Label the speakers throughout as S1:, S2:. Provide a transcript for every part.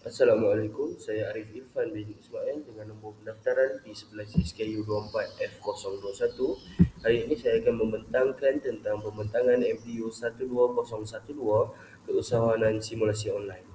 S1: Assalamualaikum, saya Arif Irfan bin Ismail dengan nombor pendaftaran P11 SKU 24F021. Hari ini saya akan membentangkan tentang pembentangan MPU 12012 keusahawanan simulasi online.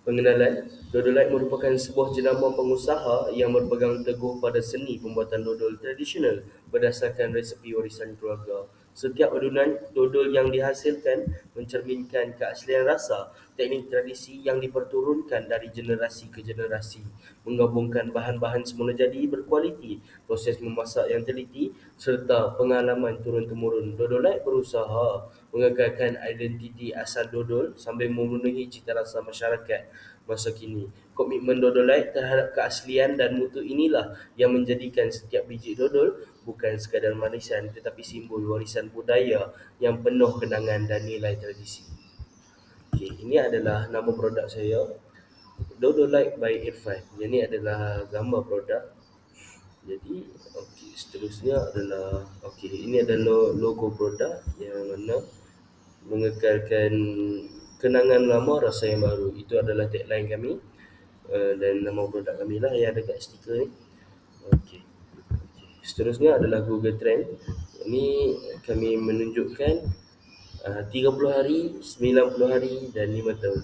S1: Pengenalan, Dodolite merupakan sebuah jenama pengusaha yang berpegang teguh pada seni pembuatan dodol tradisional berdasarkan resepi warisan keluarga. Setiap adunan dodol yang dihasilkan mencerminkan keaslian rasa, teknik tradisi yang diperturunkan dari generasi ke generasi, menggabungkan bahan-bahan semula jadi berkualiti, proses memasak yang teliti, serta pengalaman turun-temurun. Dodolite berusaha mengekalkan identiti asal dodol sambil memenuhi cita rasa masyarakat masa kini. Komitmen Dodolite terhadap keaslian dan mutu inilah yang menjadikan setiap biji dodol bukan sekadar manisan tetapi simbol warisan budaya yang penuh kenangan dan nilai tradisi. Okey, ini adalah nama produk saya, Dodolite by Irfan. Ini adalah gambar produk. Jadi, okey, seterusnya adalah ini adalah logo produk yang mana mengekalkan kenangan lama rasa yang baru. Itu adalah tagline kami. Dan nama produk kami lah yang ada kat stiker ni. Okey. Seterusnya adalah Google Trend. Ini kami menunjukkan 30 hari, 90 hari dan 5 tahun.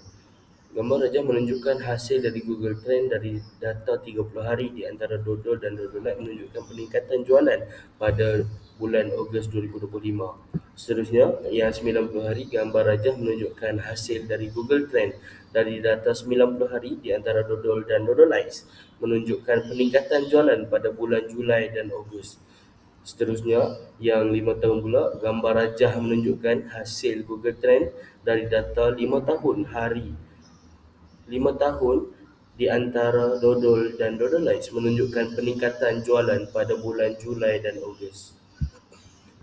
S1: Gambar raja menunjukkan hasil dari Google Trend dari data 30 hari di antara dodol dan dodolite menunjukkan peningkatan jualan pada bulan Ogos 2025. Seterusnya, yang 90 hari, gambar raja menunjukkan hasil dari Google Trend dari data 90 hari di antara dodol dan dodolites menunjukkan peningkatan jualan pada bulan Julai dan Ogos. Seterusnya, yang 5 tahun pula, gambar rajah menunjukkan hasil Google Trend dari data 5 tahun hari 5 tahun di antara dodol dan dodolites menunjukkan peningkatan jualan pada bulan Julai dan Ogos.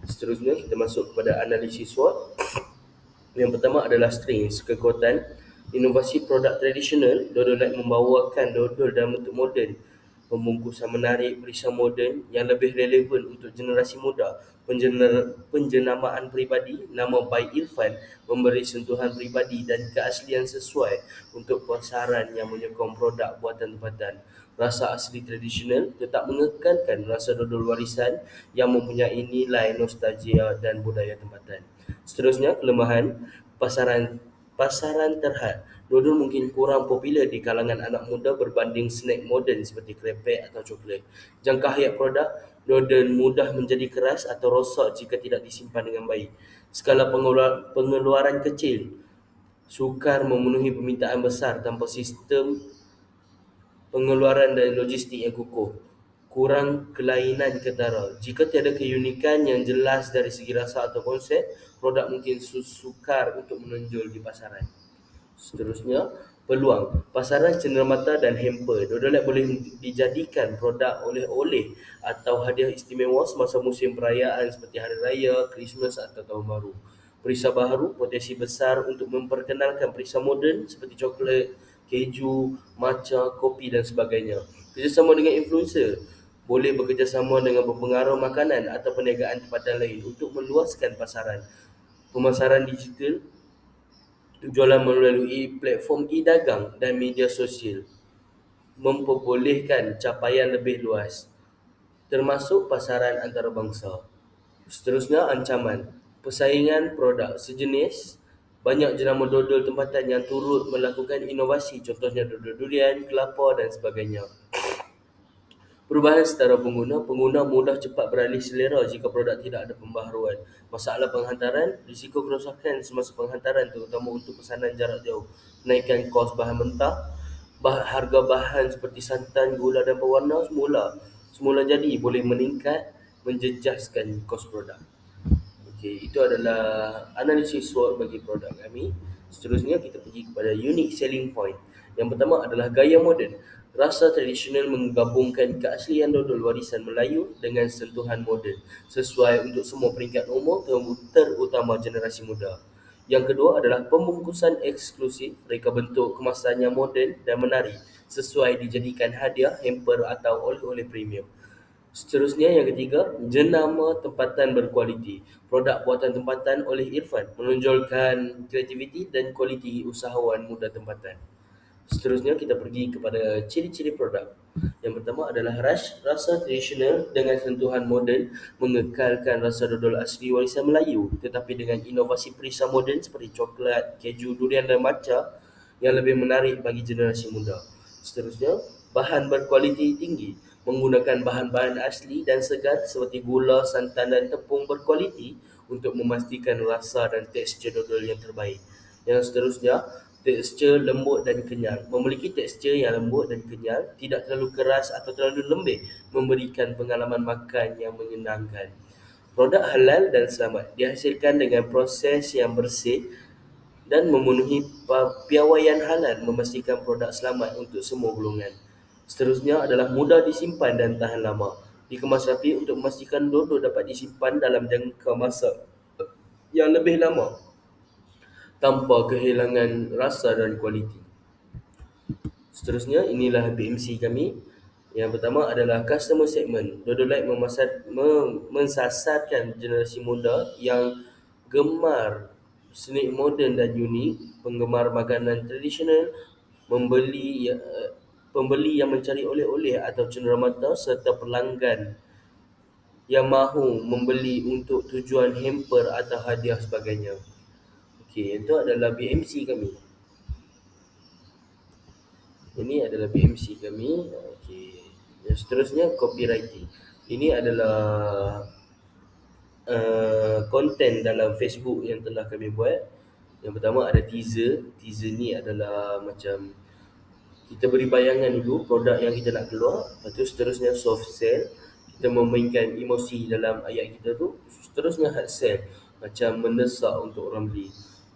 S1: Seterusnya kita masuk kepada analisis SWOT. Yang pertama adalah strengths, kekuatan. Inovasi produk tradisional, Dodolite membawakan dodol dalam bentuk moden, pembungkusan menarik, perisai moden yang lebih relevan untuk generasi muda. Penjenamaan peribadi, nama by Irfan memberi sentuhan peribadi dan keaslian sesuai untuk pasaran yang menyokong produk buatan tempatan. Rasa asli tradisional tetap mengekalkan rasa dodol warisan yang mempunyai nilai nostalgia dan budaya tempatan. Seterusnya, kelemahan pasaran terhad. Dodol mungkin kurang popular di kalangan anak muda berbanding snack moden seperti krepek atau coklat. Jangka hayat produk, dodol mudah menjadi keras atau rosak jika tidak disimpan dengan baik. Skala pengeluaran kecil, sukar memenuhi permintaan besar tanpa sistem pengeluaran dan logistik yang kukuh. Kurang kelainan ketara. Jika tiada keunikan yang jelas dari segi rasa atau konsep, produk mungkin sukar untuk menonjol di pasaran. Seterusnya, peluang. Pasaran cenderamata dan hamper. Dodolite boleh dijadikan produk oleh-oleh atau hadiah istimewa semasa musim perayaan seperti Hari Raya, Christmas atau Tahun Baru. Perisa baharu potensi besar untuk memperkenalkan perisa moden seperti coklat, keju, matcha, kopi dan sebagainya. Kerjasama dengan influencer boleh bekerjasama dengan pempengaruh makanan atau perniagaan tempatan lain untuk meluaskan pasaran. Pemasaran digital, jualan melalui platform e-dagang dan media sosial memperbolehkan capaian lebih luas, termasuk pasaran antarabangsa. Seterusnya, ancaman. Persaingan produk sejenis. Banyak jenama dodol tempatan yang turut melakukan inovasi, contohnya dodol durian, kelapa dan sebagainya. Perubahan setara pengguna mudah cepat beralih selera jika produk tidak ada pembaharuan. Masalah penghantaran, risiko kerosakan semasa penghantaran terutama untuk pesanan jarak jauh. Kenaikan kos bahan mentah, harga bahan seperti santan, gula dan pewarna semula jadi boleh meningkat menjejaskan kos produk. Okey, itu adalah analisis SWOT bagi produk kami. Seterusnya kita pergi kepada unique selling point. Yang pertama adalah gaya moden. Rasa tradisional menggabungkan keaslian dodol warisan Melayu dengan sentuhan moden sesuai untuk semua peringkat umur terutama generasi muda. Yang kedua adalah pembungkusan eksklusif, reka bentuk kemasannya moden dan menarik sesuai dijadikan hadiah, hamper atau oleh-oleh premium. Seterusnya yang ketiga, jenama tempatan berkualiti. Produk buatan tempatan oleh Irfan menonjolkan kreativiti dan kualiti usahawan muda tempatan. Seterusnya kita pergi kepada ciri-ciri produk. Yang pertama adalah rasa tradisional dengan sentuhan moden, mengekalkan rasa dodol asli warisan Melayu tetapi dengan inovasi perisa moden seperti coklat, keju, durian dan matcha yang lebih menarik bagi generasi muda. Seterusnya, bahan berkualiti tinggi, menggunakan bahan-bahan asli dan segar seperti gula, santan dan tepung berkualiti untuk memastikan rasa dan tekstur dodol yang terbaik. Yang seterusnya, tekstur lembut dan kenyal. Memiliki tekstur yang lembut dan kenyal, tidak terlalu keras atau terlalu lembek, memberikan pengalaman makan yang menyenangkan. Produk halal dan selamat dihasilkan dengan proses yang bersih dan memenuhi piawaian halal memastikan produk selamat untuk semua golongan. Seterusnya adalah mudah disimpan dan tahan lama. Dikemas rapi untuk memastikan dodol dapat disimpan dalam jangka masa yang lebih lama tanpa kehilangan rasa dan kualiti. Seterusnya, inilah BMC kami. Yang pertama adalah customer segment. Dodolite mensasarkan generasi muda yang gemar seni moden dan unik, penggemar makanan tradisional, membeli pembeli yang mencari oleh-oleh atau cenderamata serta pelanggan yang mahu membeli untuk tujuan hamper atau hadiah sebagainya. Okey, itu adalah BMC kami. Ini adalah BMC kami. Okey. Yang seterusnya copywriting. Ini adalah konten dalam Facebook yang telah kami buat. Yang pertama ada teaser. Teaser ni adalah macam kita beri bayangan dulu produk yang kita nak keluar. Lepas tu seterusnya soft sell. Kita memainkan emosi dalam ayat kita tu. Seterusnya hard sell. Macam mendesak untuk orang beli.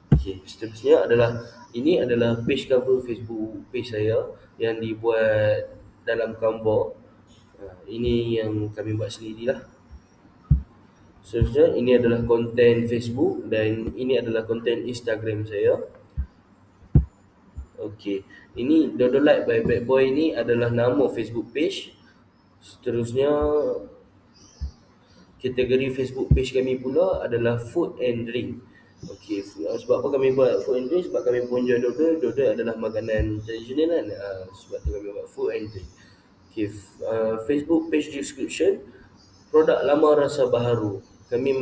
S1: Okey, seterusnya adalah ini adalah page cover Facebook page saya yang dibuat dalam Canva. Ini yang kami buat sendirilah. Seterusnya ini adalah konten Facebook dan ini adalah konten Instagram saya. Okey, ini Dodolite by Bad Boy ni adalah nama Facebook page. Seterusnya kategori Facebook page kami pula adalah food and drink. Okey, sebab apa kami buat food and drink? Sebab kami pun jual dodol. Dodol adalah makanan tradisional kan. Sebab tu kami buat food and drink. Okey, Facebook page description. Produk lama rasa baharu. Kami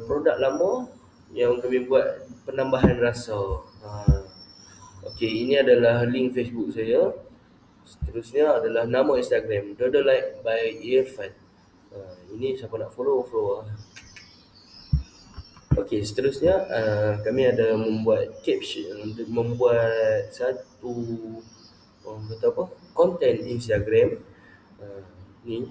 S1: produk lama yang kami buat penambahan rasa. Okey, ini adalah link Facebook saya. Seterusnya adalah nama Instagram, Dodolite by Irfan. Ini siapa nak follow, follow lah. Okey, seterusnya kami ada membuat caption, membuat satu kata apa? Konten Instagram. Ni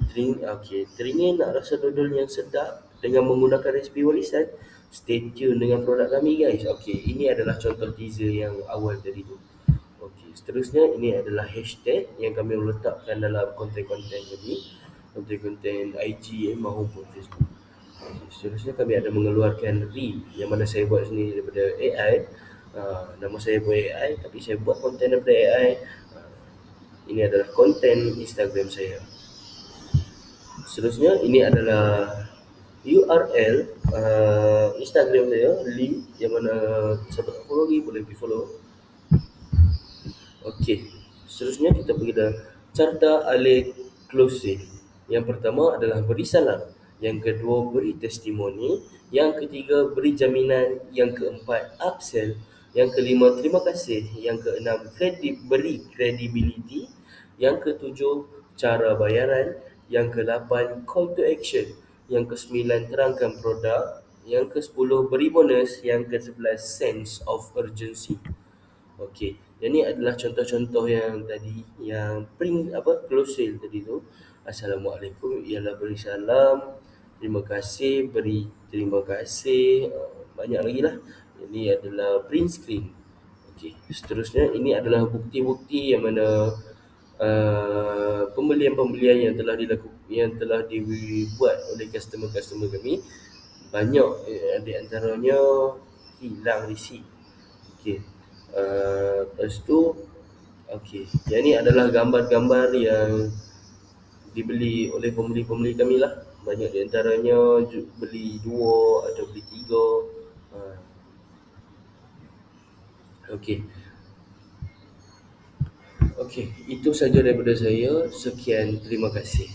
S1: teringin nak rasa dodol yang sedap dengan menggunakan resipi warisan. Stay tune dengan produk kami guys. Okey, ini adalah contoh teaser yang awal tadi tu. Okey, seterusnya ini adalah hashtag yang kami letakkan dalam konten-konten tadi, konten-konten IG maupun Facebook. Okey, seterusnya kami ada mengeluarkan reel yang mana saya buat sendiri daripada AI. Nama saya buat AI tapi saya buat konten daripada AI. Ini adalah konten Instagram saya. Seterusnya ini adalah URL Instagram saya, link yang mana siapa tak follow lagi boleh pergi follow. Okey, seterusnya kita pergi dalam carta alih closing. Yang pertama adalah beri salam, yang kedua beri testimoni, yang ketiga beri jaminan, yang keempat upsell, yang kelima terima kasih, yang keenam beri credibility, yang ketujuh cara bayaran, yang ke-8 call to action, yang ke-9 terangkan produk, yang ke-10 beri bonus, yang ke-11 sense of urgency. Okey, ini adalah contoh-contoh yang tadi yang close sale tadi tu. Assalamualaikum ialah beri salam, terima kasih, beri terima kasih, banyak lagi lah. Ini adalah print screen. Okey, seterusnya ini adalah bukti-bukti yang mana pembelian-pembelian yang telah dibuat oleh customer-customer kami. Banyak di antaranya hilang resit. Okey. Lepas tu okey, yang ni adalah gambar-gambar yang dibeli oleh pembeli-pembeli kami lah. Banyak di antaranya beli 2 atau beli 3. Ha, okey. Okey, itu saja daripada saya. Sekian, terima kasih.